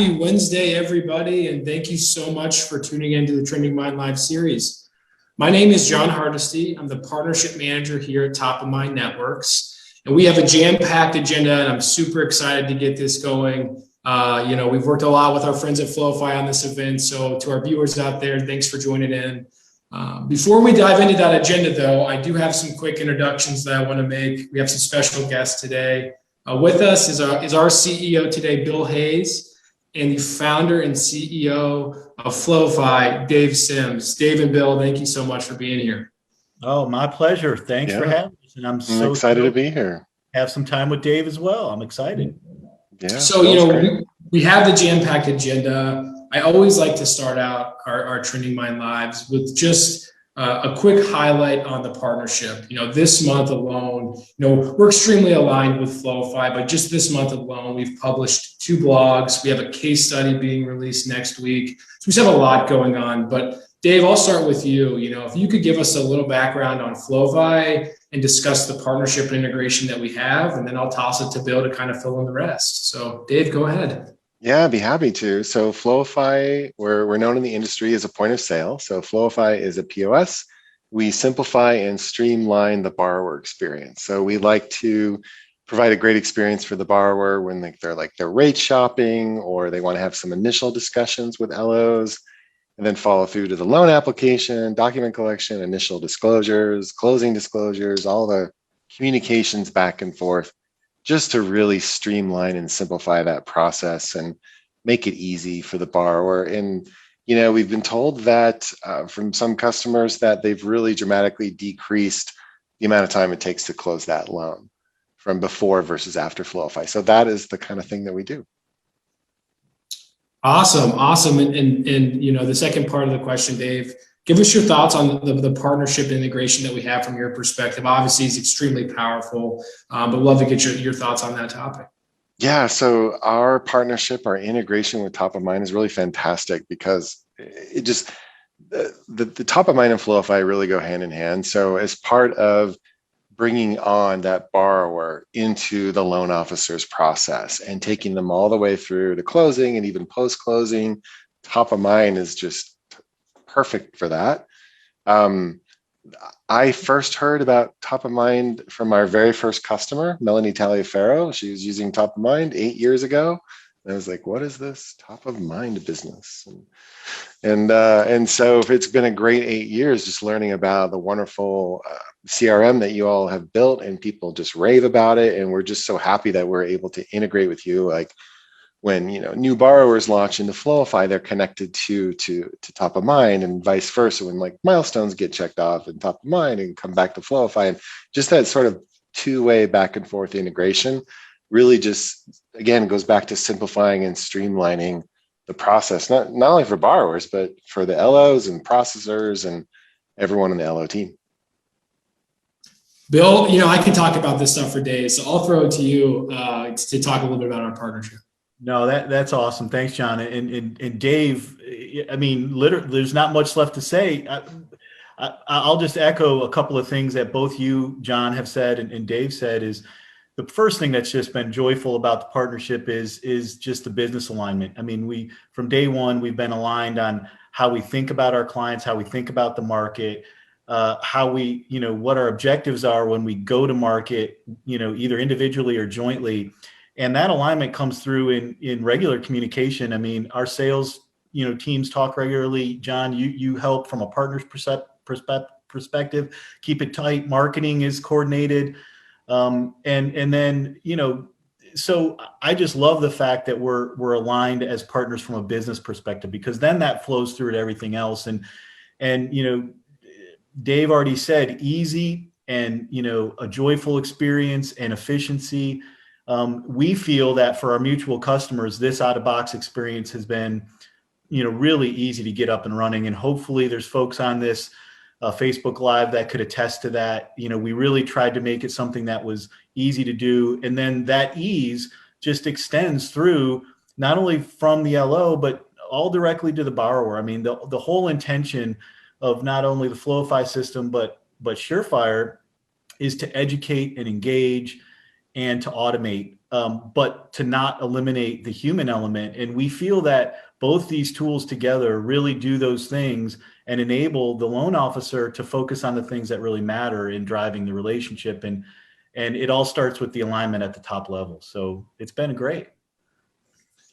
Happy Wednesday, everybody, and thank you so much for tuning into the Trending Mind Live series. My name is John Hardesty. I'm the partnership manager here at Top of Mind Networks, and we have a jam-packed agenda, and I'm super excited to get this going. We've worked a lot with our friends at Floify on this event, so to our viewers out there, thanks for joining in. Before we dive into that agenda, though, I do have some quick introductions that I want to make. We have some special guests today. With us is our CEO today, Bill Hayes, and the founder and CEO of Floify, Dave Sims. Dave and Bill, thank you so much for being here. Oh, my pleasure. Thanks for having us. And I'm so excited to be here. Have some time with Dave as well. I'm excited. Yeah. So, we have the jam-packed agenda. I always like to start out our Trending Mind Lives with just a quick highlight on the partnership. This month alone, we're extremely aligned with Floify, but just this month alone, we've published 2 blogs. We have a case study being released next week. So we just have a lot going on. But Dave, I'll start with you. If you could give us a little background on Floify and discuss the partnership and integration that we have, and then I'll toss it to Bill to kind of fill in the rest. So Dave, go ahead. Yeah, I'd be happy to. So Floify, we're known in the industry as a point of sale. So Floify is a POS. We simplify and streamline the borrower experience. So we like to provide a great experience for the borrower when they're rate shopping, or they want to have some initial discussions with LOs, and then follow through to the loan application, document collection, initial disclosures, closing disclosures, all the communications back and forth, just to really streamline and simplify that process and make it easy for the borrower. And, we've been told that from some customers that they've really dramatically decreased the amount of time it takes to close that loan from before versus after Floify. So that is the kind of thing that we do. Awesome. And the second part of the question, Dave, give us your thoughts on the partnership integration that we have from your perspective. Obviously, it's extremely powerful, but love to get your thoughts on that topic. Yeah, so our partnership, our integration with Top of Mind is really fantastic because it just, the Top of Mind and Floify really go hand in hand. So as part of bringing on that borrower into the loan officer's process and taking them all the way through to closing and even post-closing, Top of Mind is just perfect for that. I first heard about Top of Mind from our very first customer, Melanie Taliaferro. She was using Top of Mind 8 years ago. And I was like, what is this Top of Mind business? And so it's been a great 8 years just learning about the wonderful CRM that you all have built, and people just rave about it. And we're just so happy that we're able to integrate with you. Like, when new borrowers launch into Floify, they're connected to Top of Mind, and vice versa. When milestones get checked off in Top of Mind and come back to Floify, and just that sort of two-way back and forth integration really just, again, goes back to simplifying and streamlining the process, not only for borrowers, but for the LOs and processors and everyone on the LO team. Bill, I can talk about this stuff for days, so I'll throw it to you to talk a little bit about our partnership. No, that's awesome. Thanks, John. And Dave, I mean, literally, there's not much left to say. I'll just echo a couple of things that both you, John, have said and Dave said. Is the first thing that's just been joyful about the partnership is just the business alignment. I mean, from day one, we've been aligned on how we think about our clients, how we think about the market, how we, what our objectives are when we go to market, either individually or jointly. And that alignment comes through in regular communication. I mean, our sales, teams talk regularly. John, you help from a partner's perspective, keep it tight. Marketing is coordinated. And then, so I just love the fact that we're aligned as partners from a business perspective, because then that flows through to everything else. And Dave already said easy and, a joyful experience and efficiency. We feel that for our mutual customers, this out-of-box experience has been, really easy to get up and running. And hopefully there's folks on this Facebook Live that could attest to that. We really tried to make it something that was easy to do. And then that ease just extends through not only from the LO, but all directly to the borrower. I mean, the whole intention of not only the Floify system, but Surefire is to educate and engage and to automate but to not eliminate the human element. And we feel that both these tools together really do those things and enable the loan officer to focus on the things that really matter in driving the relationship. And it all starts with the alignment at the top level. So it's been great.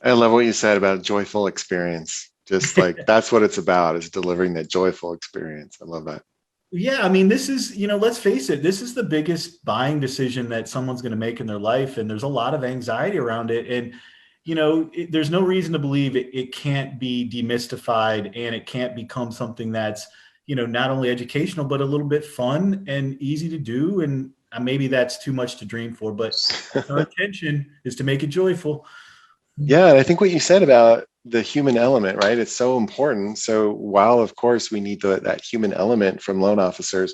I love what you said about joyful experience. Just like that's what it's about, is delivering that joyful experience. I love that. Yeah, I mean, this is, let's face it, this is the biggest buying decision that someone's going to make in their life. And there's a lot of anxiety around it. And, there's no reason to believe it can't be demystified, and it can't become something that's, not only educational, but a little bit fun and easy to do. And maybe that's too much to dream for, but our intention is to make it joyful. Yeah, and I think what you said about the human element, right? It's so important. So while, of course, we need that human element from loan officers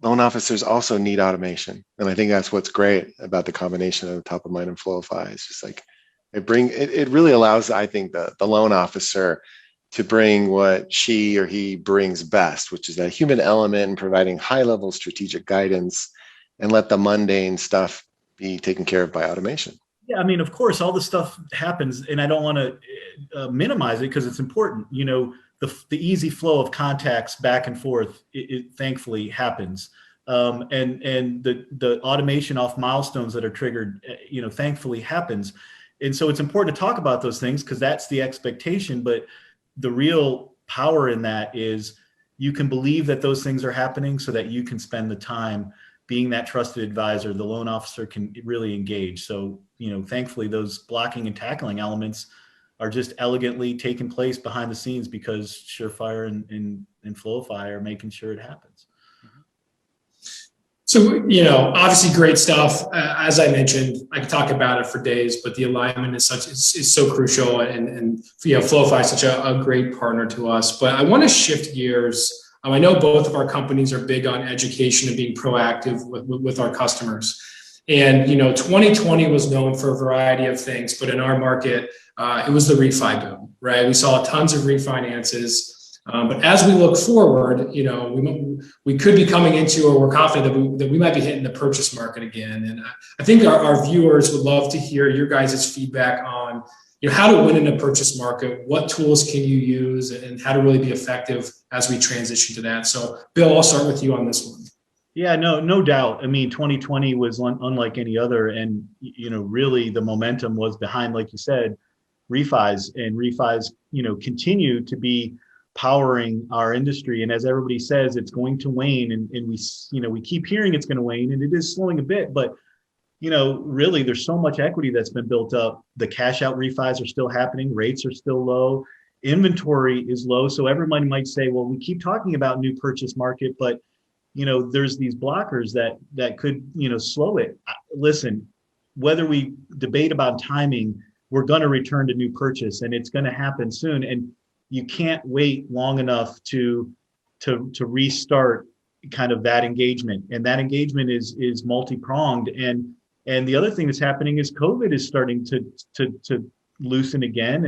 also need automation. And I think that's what's great about the combination of Top of Mind and Floify. It's just like it really allows, I think, the loan officer to bring what she or he brings best, which is that human element and providing high-level strategic guidance, and let the mundane stuff be taken care of by automation. Yeah, I mean, of course, all this stuff happens, and I don't want to minimize it because it's important. The easy flow of contacts back and forth, it thankfully happens, and the automation off milestones that are triggered, thankfully happens. And so it's important to talk about those things because that's the expectation. But the real power in that is you can believe that those things are happening so that you can spend the time being that trusted advisor. The loan officer can really engage. So, thankfully those blocking and tackling elements are just elegantly taking place behind the scenes because Surefire and Floify are making sure it happens. So, obviously great stuff. As I mentioned, I could talk about it for days, but the alignment is so crucial, and Floify is such a great partner to us. But I want to shift gears. I know both of our companies are big on education and being proactive with our customers. And, 2020 was known for a variety of things, but in our market, it was the refi boom, right? We saw tons of refinances. But as we look forward, we could be coming into, or we're confident that we might be hitting the purchase market again. And I think our viewers would love to hear your guys' feedback on, how to win in a purchase market, what tools can you use, and how to really be effective as we transition to that. So, Bill, I'll start with you on this one. Yeah, no doubt. I mean, 2020 was unlike any other, and really the momentum was behind, like you said, refis, and refis, continue to be powering our industry. And as everybody says, it's going to wane, and we keep hearing it's going to wane, and it is slowing a bit, but really there's so much equity that's been built up. The cash out refis are still happening. Rates are still low. Inventory is low. So everybody might say, well, we keep talking about new purchase market, but there's these blockers that could, slow it. Listen, whether we debate about timing, we're going to return to new purchase, and it's going to happen soon. And you can't wait long enough to restart kind of that engagement. And that engagement is multi-pronged. And the other thing that's happening is COVID is starting to loosen again,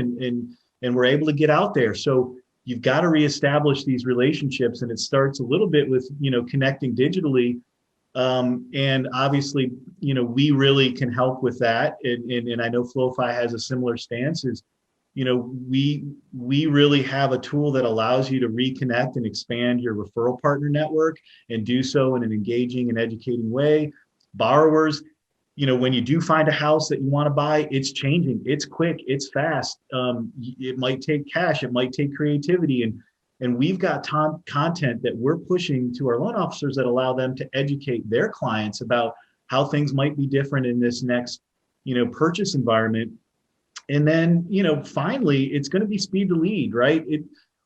and we're able to get out there. So you've got to reestablish these relationships, and it starts a little bit with, connecting digitally. And obviously, we really can help with that. And I know Floify has a similar stance. We really have a tool that allows you to reconnect and expand your referral partner network, and do so in an engaging and educating way. Borrowers, when you do find a house that you want to buy, it's changing. It's quick. It's fast. It might take cash. It might take creativity. And we've got content that we're pushing to our loan officers that allow them to educate their clients about how things might be different in this next, purchase environment. And then, finally, it's going to be speed to lead, right?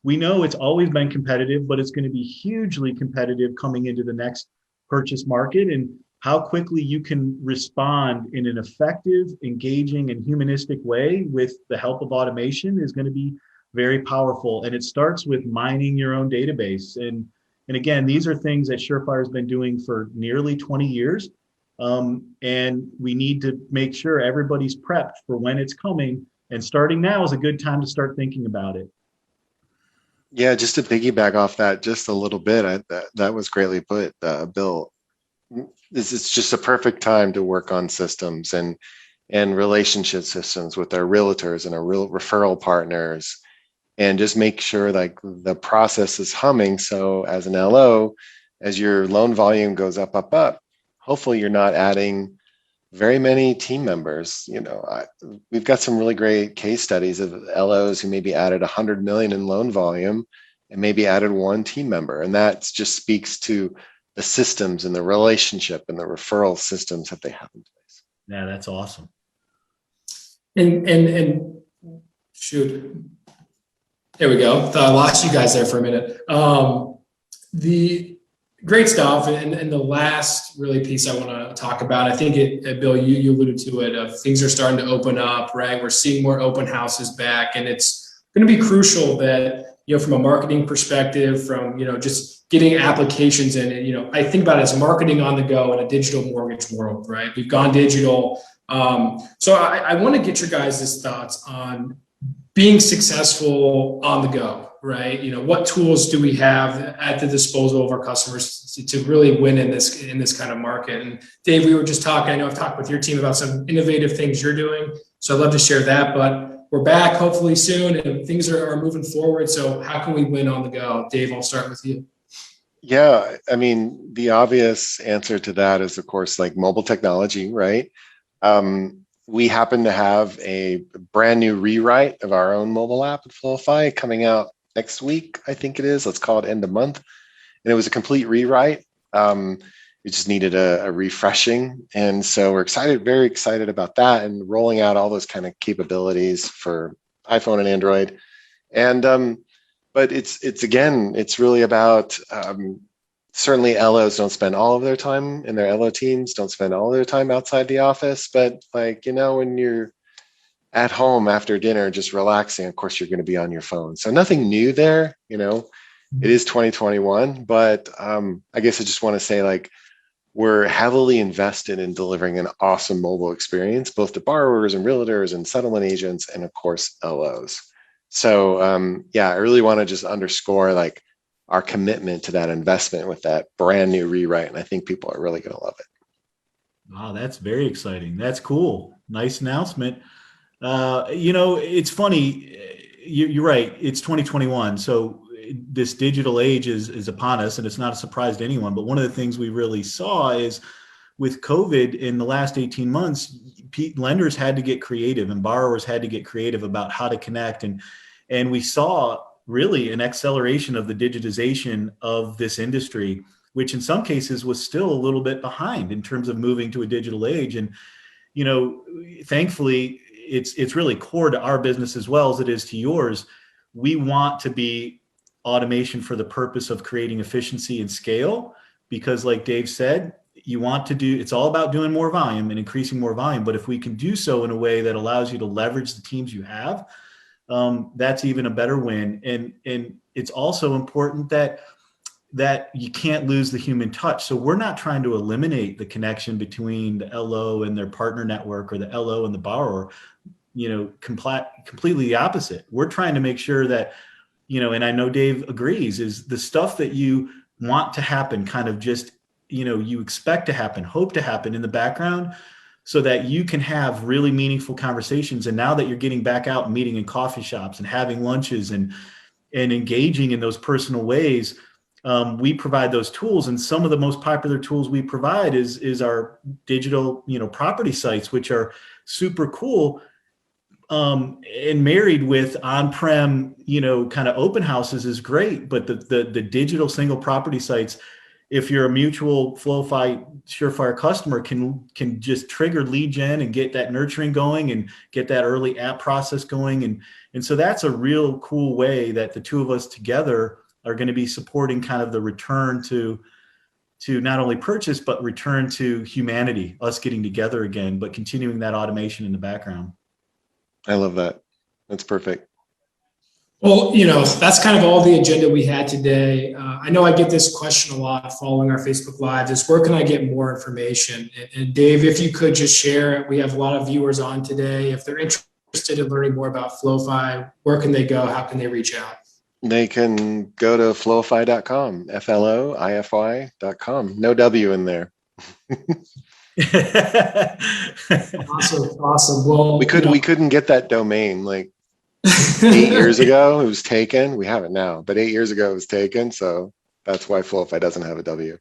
We know it's always been competitive, but it's going to be hugely competitive coming into the next purchase market. And how quickly you can respond in an effective, engaging, and humanistic way with the help of automation is going to be very powerful. And it starts with mining your own database. And again, these are things that Surefire has been doing for nearly 20 years. And we need to make sure everybody's prepped for when it's coming. And starting now is a good time to start thinking about it. Yeah, just to piggyback off that just a little bit, that was greatly put, Bill. this is just a perfect time to work on systems and relationship systems with our realtors and our real referral partners, and just make sure like the process is humming. So as an LO, as your loan volume goes up, hopefully you're not adding very many team members. We've got some really great case studies of LOs who maybe added 100 million in loan volume and maybe added one team member. And that just speaks to the systems and the relationship and the referral systems that they have in place. Yeah, that's awesome. And shoot, there we go. I lost you guys there for a minute. The great stuff. And the last really piece I want to talk about, I think Bill, you alluded to it, things are starting to open up, right? We're seeing more open houses back, and it's going to be crucial that, from a marketing perspective, from, just getting applications in, I think about it as marketing on the go in a digital mortgage world, right? We've gone digital. So I want to get your guys' thoughts on being successful on the go, right? What tools do we have at the disposal of our customers to really win in this kind of market? And Dave, we were just talking, I know I've talked with your team about some innovative things you're doing. So I'd love to share that, but we're back hopefully soon and things are moving forward. So how can we win on the go? Dave, I'll start with you. Yeah, I mean, the obvious answer to that is, of course, like mobile technology, right? We happen to have a brand new rewrite of our own mobile app at Floify coming out next week, I think it is. Let's call it end of month. And it was a complete rewrite. We just needed a refreshing. And so we're very excited about that and rolling out all those kind of capabilities for iPhone and Android. And but it's really about certainly LOs don't spend all of their time, and their LO teams don't spend all of their time outside the office. But when you're at home after dinner, just relaxing, of course, you're going to be on your phone. So nothing new there. It is 2021, but I guess I just want to say we're heavily invested in delivering an awesome mobile experience, both to borrowers and realtors and settlement agents, and of course, LOs. So I really want to just underscore our commitment to that investment with that brand new rewrite. And I think people are really going to love it. Wow, that's very exciting. That's cool. Nice announcement. It's funny. You're right. It's 2021. So this digital age is upon us, and it's not a surprise to anyone. But one of the things we really saw is with COVID in the last 18 months, lenders had to get creative and borrowers had to get creative about how to connect. And we saw really an acceleration of the digitization of this industry, which in some cases was still a little bit behind in terms of moving to a digital age. And, thankfully, it's really core to our business as well as it is to yours. We want to be automation for the purpose of creating efficiency and scale, because like Dave said, it's all about doing more volume and increasing more volume. But if we can do so in a way that allows you to leverage the teams you have, that's even a better win. And it's also important that you can't lose the human touch. So we're not trying to eliminate the connection between the LO and their partner network or the LO and the borrower, completely the opposite. We're trying to make sure that, and I know Dave agrees, is the stuff that you want to happen kind of just, you expect to happen, hope to happen in the background, so that you can have really meaningful conversations. And now that you're getting back out and meeting in coffee shops and having lunches and engaging in those personal ways, we provide those tools. And some of the most popular tools we provide is our digital, property sites, which are super cool. And married with on-prem, kind of open houses is great. But the digital single property sites, if you're a mutual Floify Surefire customer, can just trigger lead gen and get that nurturing going and get that early app process going. And so that's a real cool way that the two of us together are going to be supporting kind of the return to not only purchase, but return to humanity, us getting together again, but continuing that automation in the background. I love that. That's perfect. Well, that's kind of all the agenda we had today. I know I get this question a lot following our Facebook Lives, is where can I get more information? And Dave, if you could just share, we have a lot of viewers on today. If they're interested in learning more about Floify, where can they go? How can they reach out? They can go to floify.com, FLOIFY.com. No W in there. Awesome. Well, We couldn't get that domain like 8 years ago. It was taken. We have it now, but 8 years ago it was taken. So that's why Floify doesn't have a W.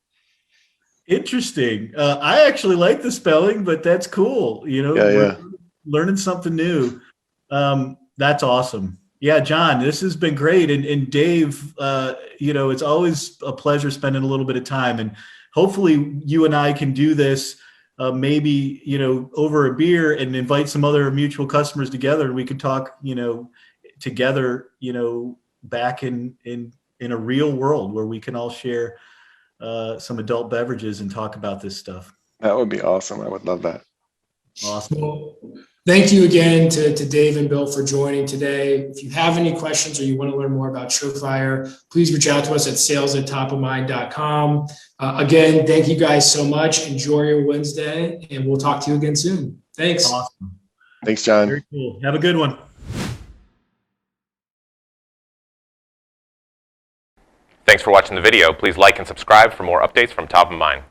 Interesting. I actually like the spelling, but that's cool. We're learning something new. That's awesome. Yeah, John, this has been great. And Dave, it's always a pleasure spending a little bit of time. And hopefully you and I can do this maybe, over a beer and invite some other mutual customers together. And we could talk, together, back in a real world where we can all share some adult beverages and talk about this stuff. That would be awesome. I would love that. Awesome. Well, thank you again to Dave and Bill for joining today. If you have any questions or you want to learn more about Surefire, please reach out to us at sales@topofmind.com. Again, thank you guys so much. Enjoy your Wednesday, and we'll talk to you again soon. Thanks. Awesome. Thanks, John. Very cool. Have a good one. Thanks for watching the video. Please like and subscribe for more updates from Top of Mind.